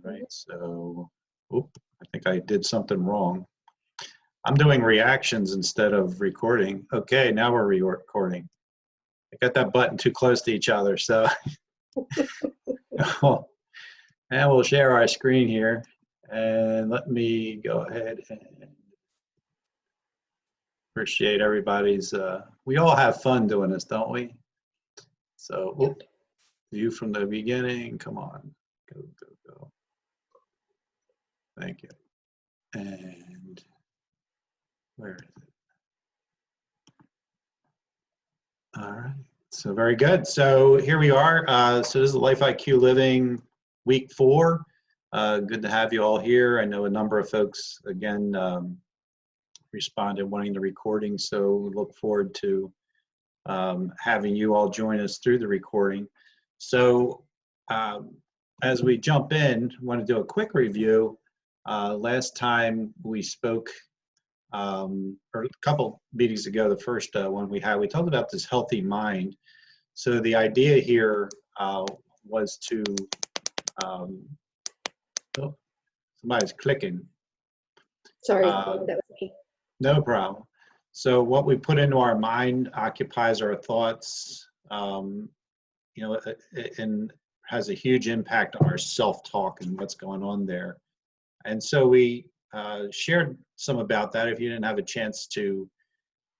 right, so, oop, I think I did something wrong. I'm doing reactions instead of recording. Okay, now we're recording. I got that button too close to each other, so. And we'll share our screen here. And let me go ahead and appreciate everybody's, we all have fun doing this, don't we? So, Yep. View from the beginning, come on, go. Thank you. And where is it? All right, so very good. So here we are. So this is Life IQ Living Week 4. Good to have you all here. I know a number of folks, again, responded wanting the recording, so we look forward to having you all join us through the recording. So as we jump in, I want to do a quick review. Last time we spoke, or a couple meetings ago, the first one we talked about this healthy mind. So the idea here was to, oh, somebody's clicking. Sorry, that was me. No problem. So what we put into our mind occupies our thoughts, you know, and has a huge impact on our self-talk and what's going on there. And so we shared some about that. If you didn't have a chance to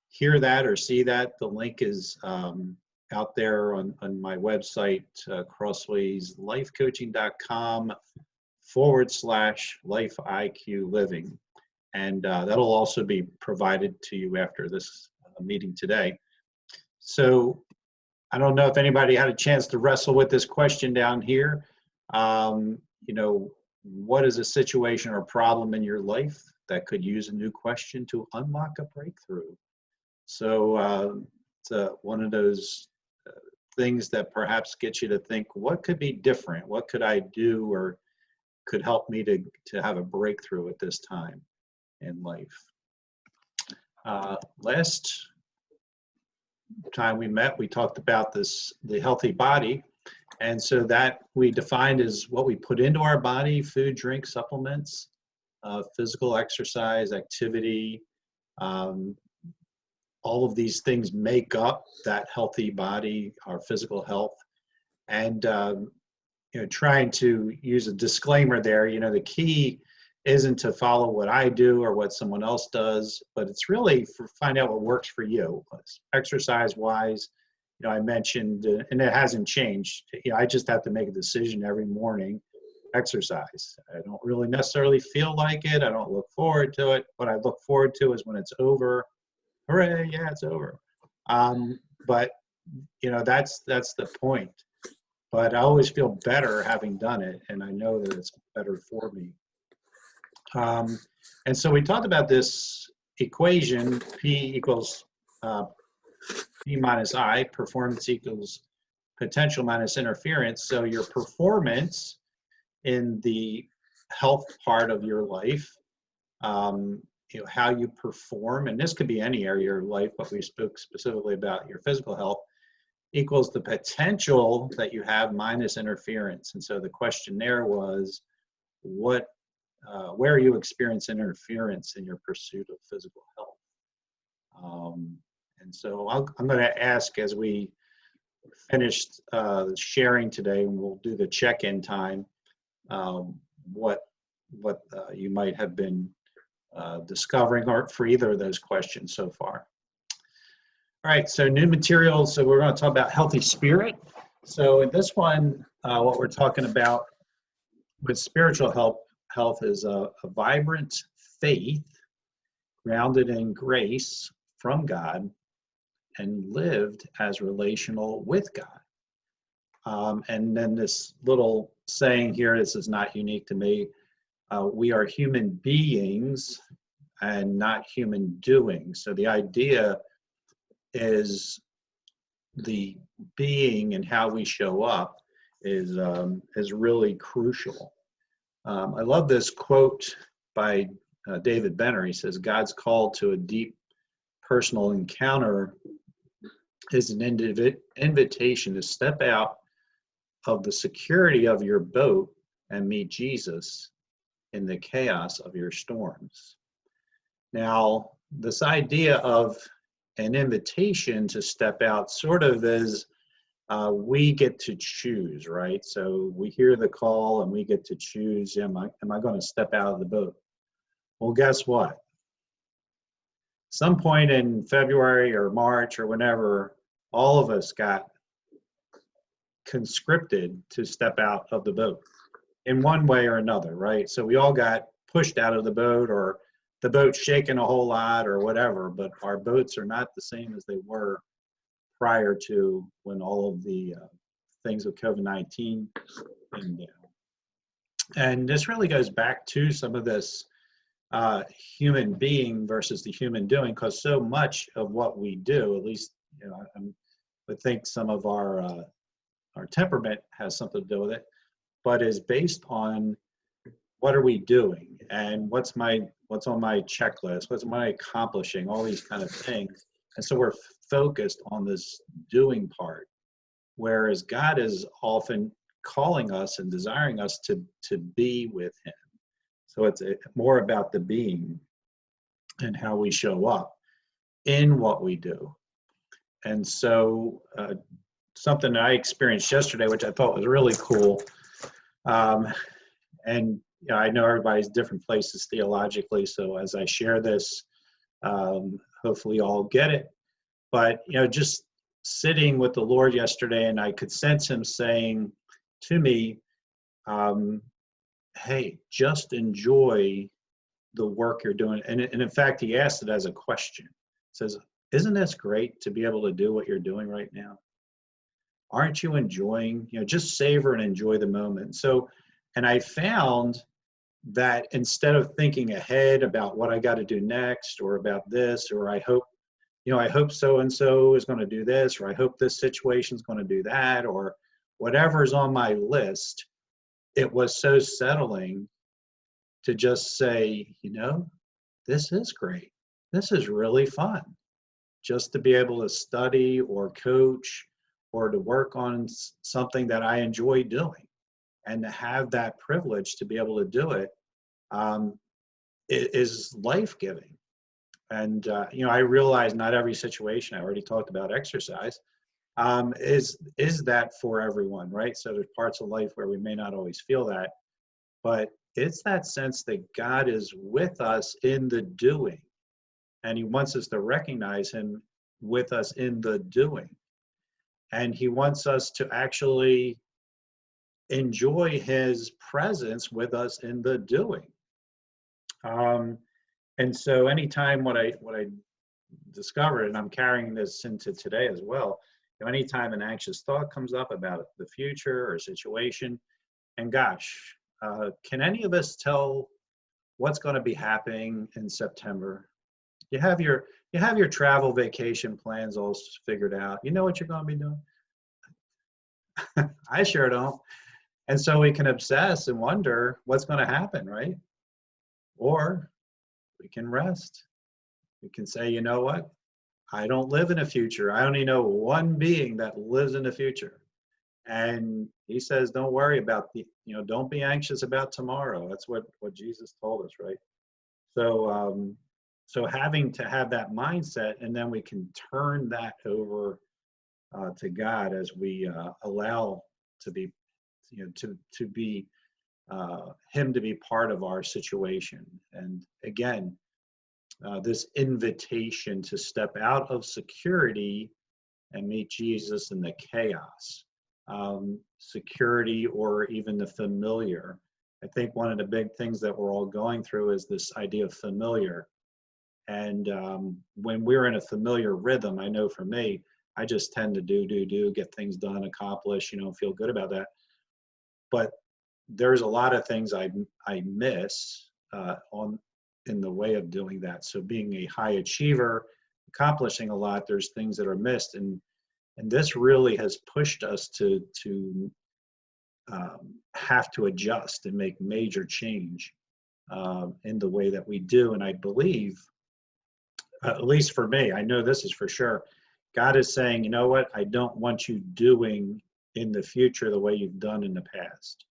hear that or see that, the link is out there on my website, crosswayslifecoaching.com/Life IQ Living. And that'll also be provided to you after this meeting today. So I don't know if anybody had a chance to wrestle with this question down here. You know, what is a situation or problem in your life that could use a new question to unlock a breakthrough? So it's one of those things that perhaps gets you to think, what could be different? What could I do or could help me to have a breakthrough at this time in life? Last time we met, we talked about the healthy body. And so that we defined as what we put into our body: food, drink, supplements, physical exercise, activity. All of these things make up that healthy body, our physical health. And you know, trying to use a disclaimer there, you know, the key isn't to follow what I do or what someone else does, but it's really for find out what works for you. Exercise-wise, you know, I mentioned, and it hasn't changed. You know, I just have to make a decision every morning, exercise. I don't really necessarily feel like it. I don't look forward to it. What I look forward to is when it's over. Hooray, yeah, it's over. But, you know, that's the point. But I always feel better having done it, and I know that it's better for me. And so we talked about this equation, P equals P minus I, performance equals potential minus interference. So your performance in the health part of your life, you know, how you perform, and this could be any area of your life, but we spoke specifically about your physical health, equals the potential that you have minus interference. And so the question there was, where are you experiencing interference in your pursuit of physical health? And so I'm going to ask, as we finished sharing today, and we'll do the check-in time, what you might have been discovering or for either of those questions so far. All right, so new materials. So we're going to talk about healthy spirit. So in this one, what we're talking about with spiritual health is a vibrant faith grounded in grace from God and lived as relational with God. And then this little saying here, this is not unique to me, we are human beings and not human doings. So the idea is the being and how we show up is really crucial. I love this quote by David Benner. He says, God's call to a deep personal encounter is an invitation to step out of the security of your boat and meet Jesus in the chaos of your storms. Now, this idea of an invitation to step out sort of is we get to choose, right? So we hear the call and we get to choose, am I going to step out of the boat? Well, guess what? Some point in February or March or whenever, all of us got conscripted to step out of the boat in one way or another, right? So we all got pushed out of the boat, or the boat's shaking a whole lot or whatever, but our boats are not the same as they were prior to when all of the things with COVID-19 came down. And this really goes back to some of this human being versus the human doing, because so much of what we do, at least I would think some of our temperament has something to do with it, but is based on what are we doing and what's on my checklist, what's am I accomplishing, all these kind of things. And so we're focused on this doing part, whereas God is often calling us and desiring us to be with him. So it's more about the being and how we show up in what we do. And so something that I experienced yesterday, which I thought was really cool, and I know everybody's different places theologically, so as I share this, hopefully you all get it. But just sitting with the Lord yesterday, and I could sense him saying to me, hey, just enjoy the work you're doing. And in fact, he asked it as a question. He says, isn't this great to be able to do what you're doing right now? Aren't you enjoying, just savor and enjoy the moment. So, and I found that instead of thinking ahead about what I got to do next, or about this, or I hope so-and-so is going to do this, or I hope this situation is going to do that, or whatever's on my list, it was so settling to just say, this is great. This is really fun. Just to be able to study or coach or to work on something that I enjoy doing, and to have that privilege to be able to do it, is life-giving. And, I realize not every situation, I already talked about exercise, is that for everyone, right? So there's parts of life where we may not always feel that, but it's that sense that God is with us in the doing, and he wants us to recognize him with us in the doing. And he wants us to actually enjoy his presence with us in the doing. And so anytime what I discovered, and I'm carrying this into today as well, anytime an anxious thought comes up about the future or situation, and gosh, can any of us tell what's going to be happening in September? You have your travel vacation plans all figured out. You know what you're going to be doing? I sure don't. And so we can obsess and wonder what's going to happen, right? Or we can rest. We can say, you know what? I don't live in a future. I only know one being that lives in the future. And he says, don't worry about don't be anxious about tomorrow. That's what Jesus told us, right? So, so having to have that mindset, and then we can turn that over to God as we allow to be, to be him to be part of our situation. And again, this invitation to step out of security and meet Jesus in the chaos, security, or even the familiar. I think one of the big things that we're all going through is this idea of familiar. And when we're in a familiar rhythm, I know for me, I just tend to do, get things done, accomplish, feel good about that. But there's a lot of things I miss in the way of doing that. So being a high achiever, accomplishing a lot, there's things that are missed. And this really has pushed us to have to adjust and make major change in the way that we do. And I believe, at least for me, I know this is for sure, God is saying, you know what? I don't want you doing in the future the way you've done in the past.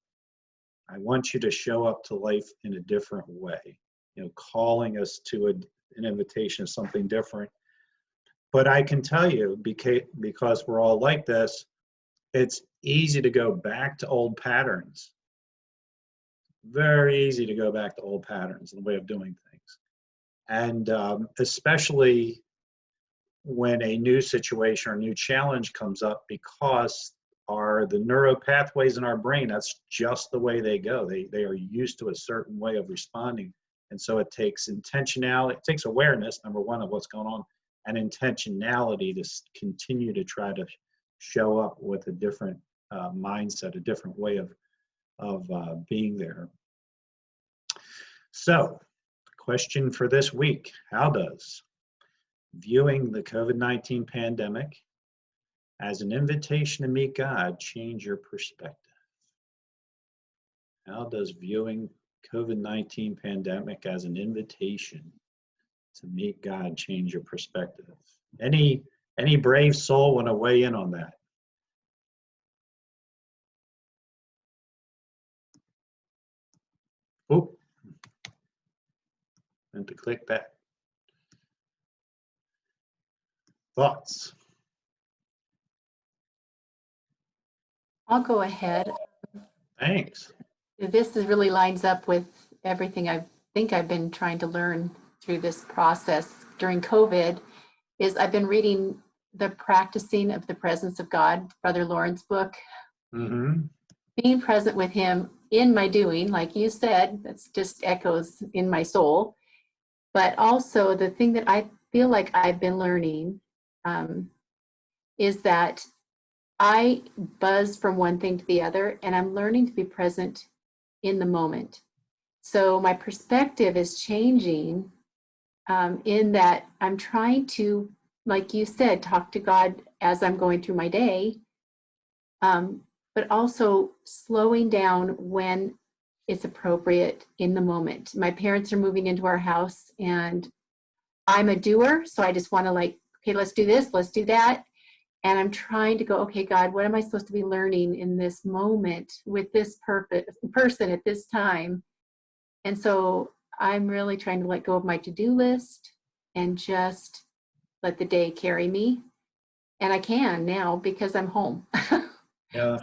I want you to show up to life in a different way, calling us to an invitation of something different. But I can tell you, because we're all like this, it's easy to go back to old patterns. Very easy to go back to old patterns and the way of doing things. And especially when a new situation or new challenge comes up, because the neural pathways in our brain, that's just the way they go. They are used to a certain way of responding. And so it takes intentionality, it takes awareness, number one, of what's going on, and intentionality to continue to try to show up with a different mindset, a different way of being there. So, question for this week: how does viewing the COVID-19 pandemic as an invitation to meet God change your perspective? How does viewing COVID-19 pandemic as an invitation to meet God change your perspective? Any brave soul want to weigh in on that? Oh, and to click back. Thoughts? I'll go ahead. Thanks. This really lines up with everything I think I've been trying to learn through this process during COVID. I've been reading The Practicing of the Presence of God, Brother Lawrence's book. Mm-hmm. Being present with him in my doing, like you said, that's just echoes in my soul. But also the thing that I feel like I've been learning is that I buzz from one thing to the other, and I'm learning to be present in the moment. So my perspective is changing in that I'm trying to, like you said, talk to God as I'm going through my day, but also slowing down when it's appropriate in the moment. My parents are moving into our house, and I'm a doer, so I just want to okay, let's do this, let's do that. And I'm trying to go, okay, God, what am I supposed to be learning in this moment with this person at this time? And so I'm really trying to let go of my to-do list and just let the day carry me. And I can now because I'm home. Yeah.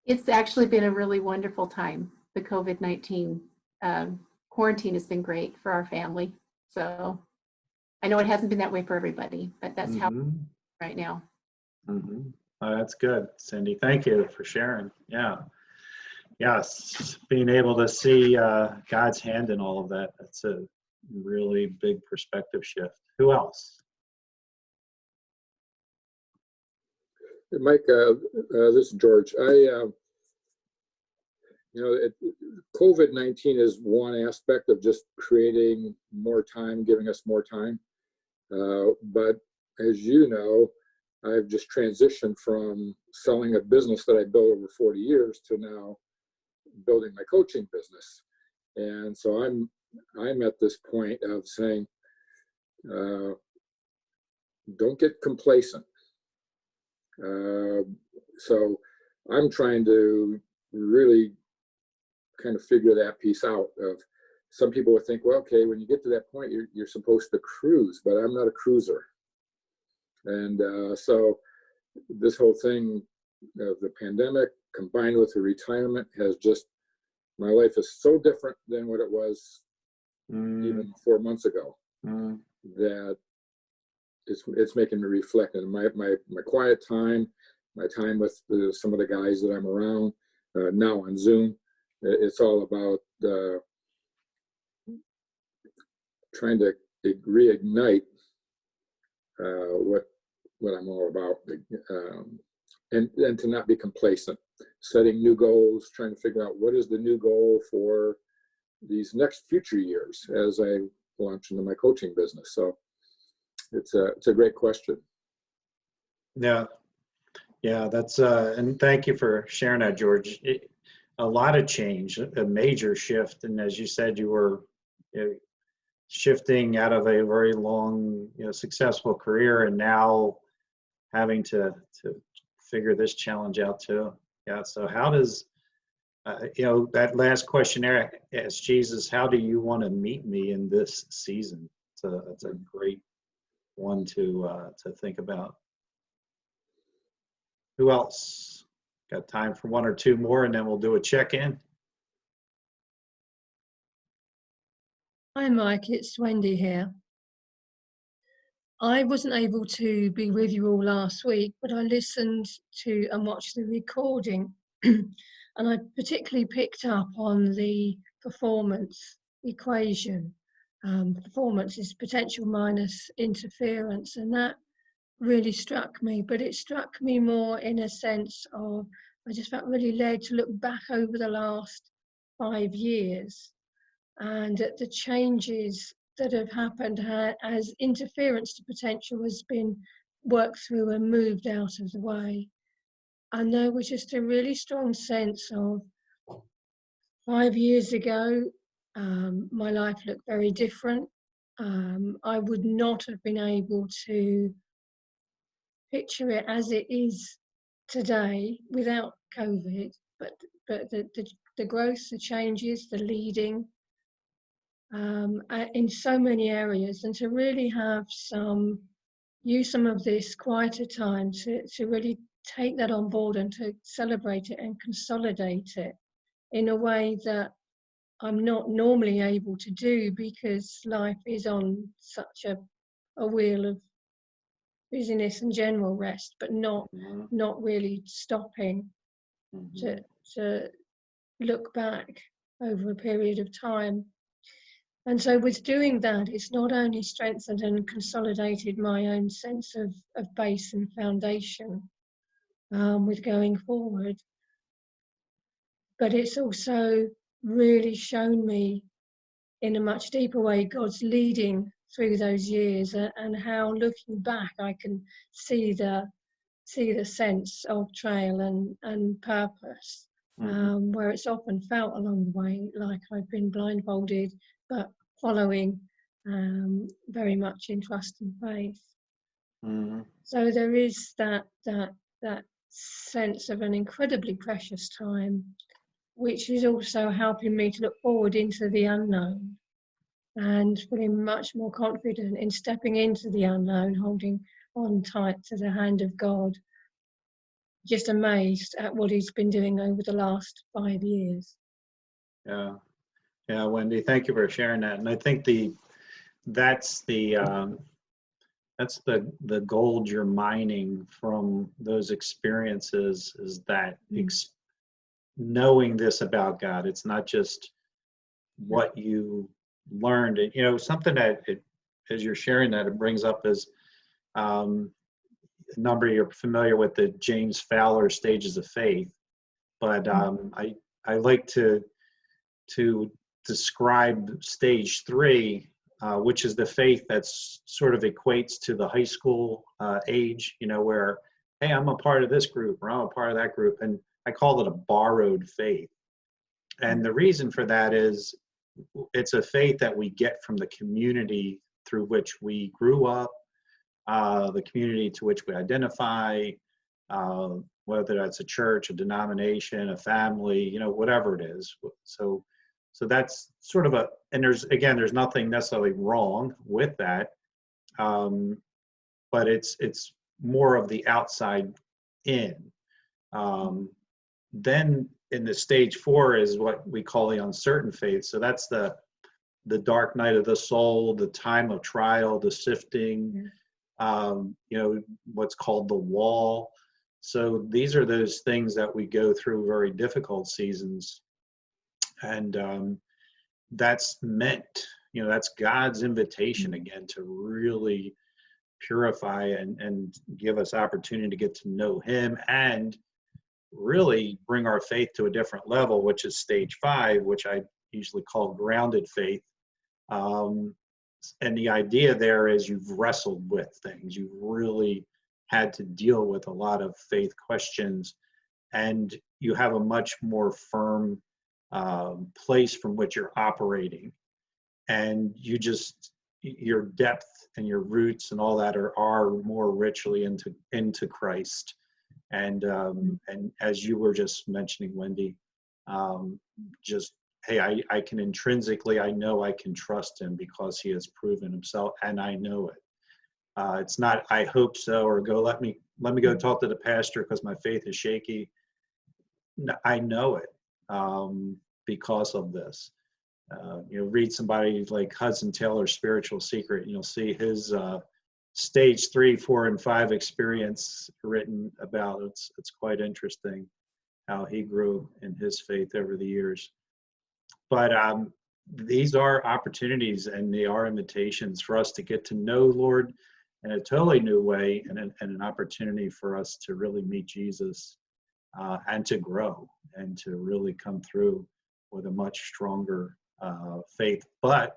It's actually been a really wonderful time. The COVID-19 quarantine has been great for our family. So I know it hasn't been that way for everybody, but that's how right now. Mm-hmm. Oh, that's good, Cindy. Thank you for sharing. Yeah. Yes. Being able to see God's hand in all of that, that's a really big perspective shift. Who else? Mike, this is George. COVID-19 is one aspect of just creating more time, giving us more time. But as you know, I've just transitioned from selling a business that I built over 40 years to now building my coaching business. And so I'm at this point of saying, don't get complacent. So I'm trying to really kind of figure that piece out. Of some people would think, well, okay, when you get to that point, you're supposed to cruise, but I'm not a cruiser. And so this whole thing of the pandemic combined with the retirement has just, my life is so different than what it was even 4 months ago, that it's making me reflect. And my quiet time, my time with some of the guys that I'm around now on Zoom, it's all about trying to reignite what I'm all about, and to not be complacent, setting new goals, trying to figure out what is the new goal for these next future years as I launch into my coaching business. So it's a great question. Yeah, that's and thank you for sharing that, George. A lot of change, a major shift, and as you said, you were shifting out of a very long, successful career, and now having to figure this challenge out too. Yeah. So how does That last questionnaire asked Jesus, how do you want to meet me in this season? It's a great one to think about. Who else? Got time for one or two more, and then we'll do a check-in. Hi, Mike. It's Wendy here. I wasn't able to be with you all last week, but I listened to and watched the recording, and I particularly picked up on the performance equation. Performance is potential minus interference, and that really struck me. But it struck me more in a sense of I just felt really led to look back over the last 5 years and at the changes that have happened as interference to potential has been worked through and moved out of the way. And there was just a really strong sense of 5 years ago, my life looked very different. I would not have been able to picture it as it is today without COVID, but the growth, the changes, the leading, in so many areas, and to really use some of this quieter time to really take that on board and to celebrate it and consolidate it in a way that I'm not normally able to do, because life is on such a wheel of busyness and general rest, but not really stopping to look back over a period of time. And so with doing that, it's not only strengthened and consolidated my own sense of base and foundation with going forward, but it's also really shown me in a much deeper way God's leading through those years, and how looking back I can see the sense of trail and purpose, where it's often felt along the way like I've been blindfolded, but following very much in trust and faith. So there is that sense of an incredibly precious time, which is also helping me to look forward into the unknown and feeling much more confident in stepping into the unknown, holding on tight to the hand of God. Just amazed at what he's been doing over the last 5 years. Yeah, Wendy, thank you for sharing that. And I think that's the gold you're mining from those experiences, is that knowing this about God. It's not just what you learned. Something that as you're sharing that, it brings up is a number, you're familiar with the James Fowler stages of faith, but I like to describe stage 3, which is the faith that's sort of equates to the high school age, where, hey, I'm a part of this group, or I'm a part of that group, and I call it a borrowed faith. And the reason for that is it's a faith that we get from the community through which we grew up, the community to which we identify, whether that's a church, a denomination, a family, whatever it is. So that's sort of and there's nothing necessarily wrong with that, but it's more of the outside in. Then in the stage 4 is what we call the uncertain faith. So that's the dark night of the soul, the time of trial, the sifting, what's called the wall. So these are those things that we go through, very difficult seasons. And that's meant, that's God's invitation again to really purify and give us opportunity to get to know him, and really bring our faith to a different level, which is stage 5, which I usually call grounded faith. And the idea there is you've wrestled with things. You've really had to deal with a lot of faith questions, and you have a much more firm place from which you're operating. And your depth and your roots and all that are more richly into Christ. And as you were just mentioning, Wendy, Just, hey, I can intrinsically, I know I can trust him because he has proven himself, and I know it. It's not, I hope so, or let me go talk to the pastor because my faith is shaky. No, I know it because of this. Read somebody like Hudson Taylor's Spiritual Secret, and you'll see his stage 3, 4, and 5 experience written about. It's quite interesting how he grew in his faith over the years. But these are opportunities and they are invitations for us to get to know Lord in a totally new way, and an opportunity for us to really meet Jesus and to grow and to really come through with a much stronger faith. But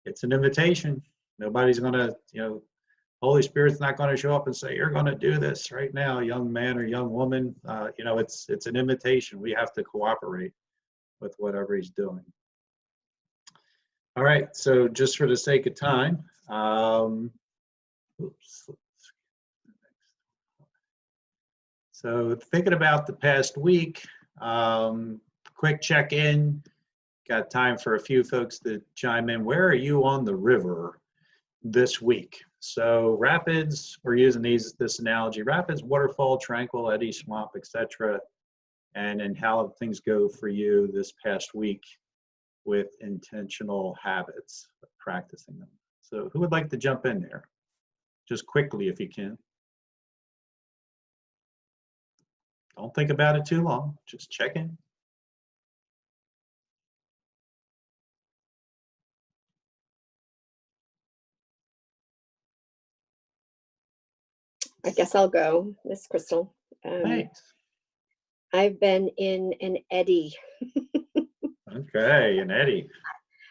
it's an invitation. Nobody's going to, Holy Spirit's not going to show up and say, you're going to do this right now, young man or young woman. It's an invitation. We have to cooperate with whatever he's doing. All right, so just for the sake of time, so thinking about the past week, quick check-in. Got time for a few folks to chime in. Where are you on the river this week? So rapids, we're using this analogy, rapids, waterfall, tranquil, eddy, swamp, etc. And how things go for you this past week with intentional habits, practicing them. So who would like to jump in there? Just quickly if you can. Don't think about it too long, just check in. I guess I'll go. This is Crystal. Thanks. I've been in an eddy. Okay, an eddy.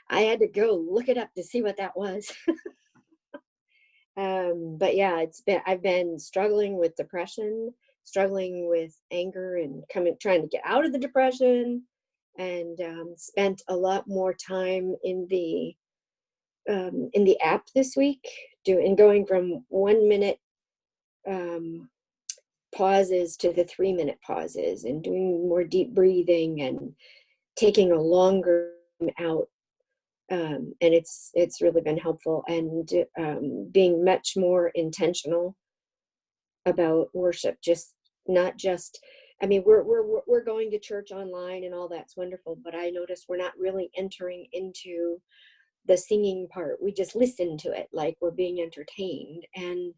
I had to go look it up to see what that was. But yeah, I've been struggling with depression, struggling with anger, and trying to get out of the depression, and spent a lot more time in the app this week, going from 1 minute pauses to the 3-minute pauses, and doing more deep breathing and taking a longer time out. And it's really been helpful, and being much more intentional about worship. Not just, I mean, we're going to church online and all that's wonderful, but I notice we're not really entering into the singing part. We just listen to it like we're being entertained. And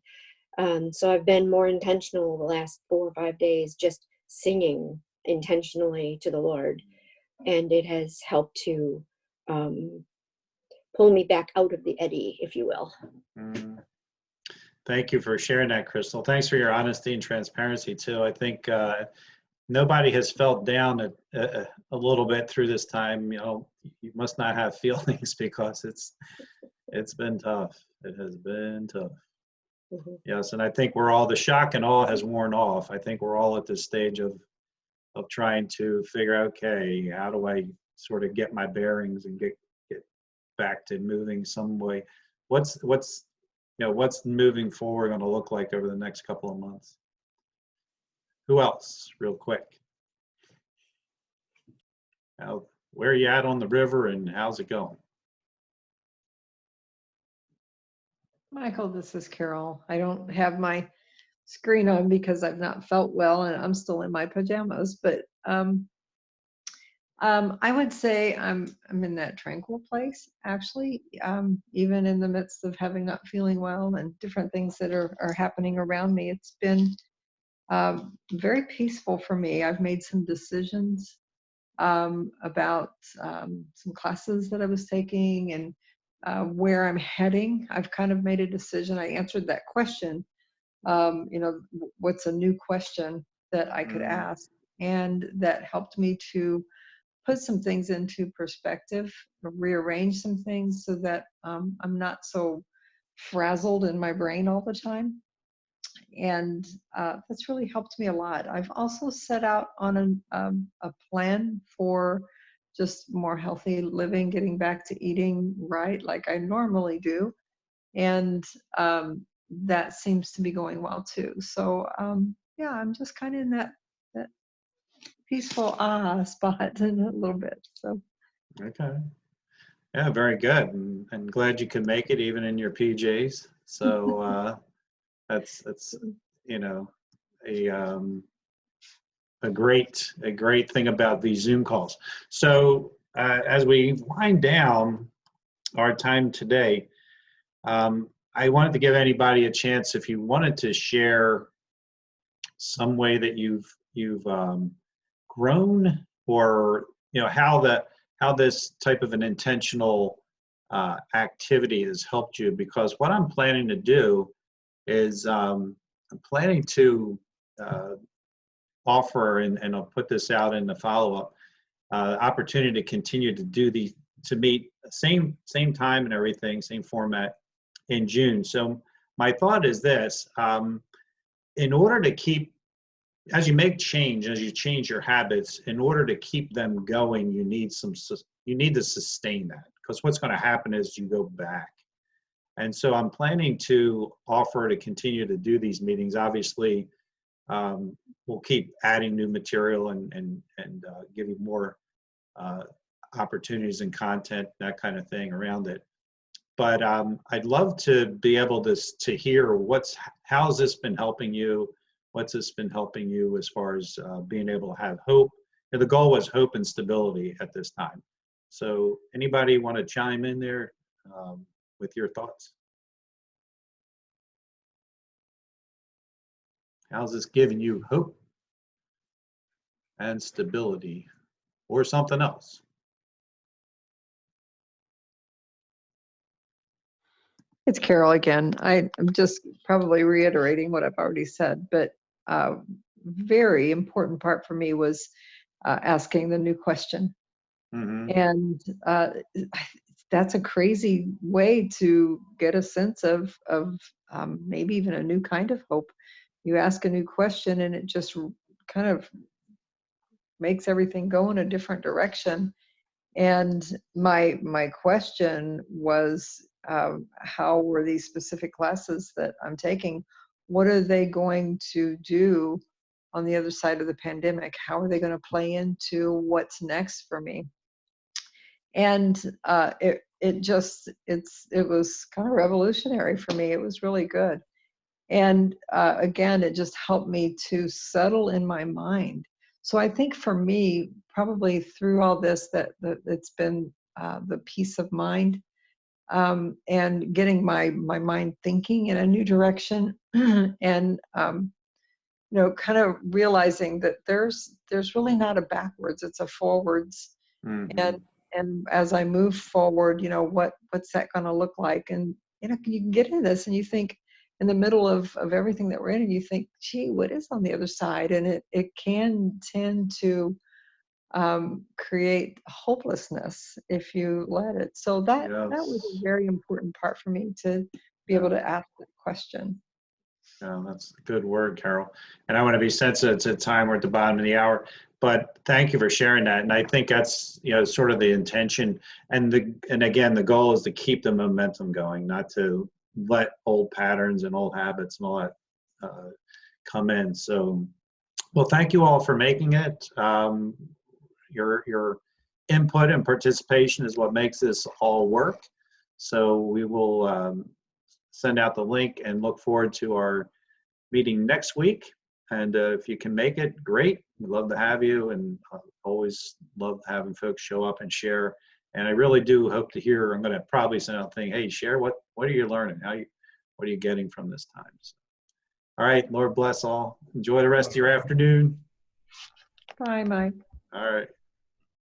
so I've been more intentional the last 4 or 5 days, just singing intentionally to the Lord, and it has helped to pull me back out of the eddy, if you will. Thank you for sharing that, Crystal. Thanks for your honesty and transparency too. I think nobody has felt down a little bit through this time. You must not have feelings because it's been tough. It has been tough. Mm-hmm. Yes, and I think the shock and awe has worn off. I think we're all at this stage of trying to figure out, okay, how do I sort of get my bearings and get back to moving some way? What's moving forward going to look like over the next couple of months? Who else, real quick? Where are you at on the river, and how's it going? Michael, this is Carol. I don't have my screen on because I've not felt well and I'm still in my pajamas, but I would say I'm in that tranquil place, actually, even in the midst of not feeling well and different things that are happening around me. It's been very peaceful for me. I've made some decisions about some classes that I was taking and where I'm heading. I've kind of made a decision. I answered that question, what's a new question that I could ask? And that helped me to put some things into perspective, rearrange some things so that I'm not so frazzled in my brain all the time. And that's really helped me a lot. I've also set out on a plan for just more healthy living, getting back to eating right like I normally do. And that seems to be going well too. So yeah, I'm just kind of in that peaceful spot in a little bit. So Okay. Yeah, very good. And glad you could make it even in your PJs. So that's you know a great thing about these Zoom calls. So as we wind down our time today, I wanted to give anybody a chance if you wanted to share some way that you've grown, or how this type of an intentional activity has helped you. Because what I'm planning to do is I'm planning to offer, and I'll put this out in the follow-up, opportunity to continue to to meet same time and everything, same format in June. So my thought is this: in order to keep, as you make change, as you change your habits, in order to keep them going, you need to sustain that, because what's going to happen is you go back. And so I'm planning to offer to continue to do these meetings. Obviously, we'll keep adding new material and give you more opportunities and content, that kind of thing around it. But I'd love to be able to hear how's this been helping you? What's this been helping you as far as being able to have hope? And the goal was hope and stability at this time. So anybody want to chime in there with your thoughts? How's this giving you hope and stability, or something else? it's Carol again. I'm just probably reiterating what I've already said, but very important part for me was asking the new question. Mm-hmm. And that's a crazy way to get a sense of maybe even a new kind of hope. You ask a new question and it just kind of makes everything go in a different direction. And my question was, how were these specific classes that I'm taking, what are they going to do on the other side of the pandemic? How are they going to play into what's next for me? And it was kind of revolutionary for me. It was really good. And again, it just helped me to settle in my mind. So I think for me, probably through all this, that it's been the peace of mind, and getting my mind thinking in a new direction, and kind of realizing that there's really not a backwards, it's a forwards. Mm-hmm. And as I move forward, what's that going to look like? And you can get into this and you think, in the middle of everything that we're in, and you think, gee, what is on the other side? And it can tend to create hopelessness if you let it. So that was a very important part for me, to be able to ask that question. Yeah, that's a good word, Carol. And I want to be sensitive to time. We're at the bottom of the hour, but thank you for sharing that. And I think that's sort of the intention. And again, the goal is to keep the momentum going, not to let old patterns and old habits and all that come in. So, well, thank you all for making it. Your input and participation is what makes this all work. So we will send out the link and look forward to our meeting next week. And if you can make it, great. We'd love to have you, and always love having folks show up and share. And I really do hope to hear. I'm going to probably send out a thing. Hey, share what are you learning? What are you getting from this time? So, all right. Lord bless all. Enjoy the rest of your afternoon. Bye, Mike. All right.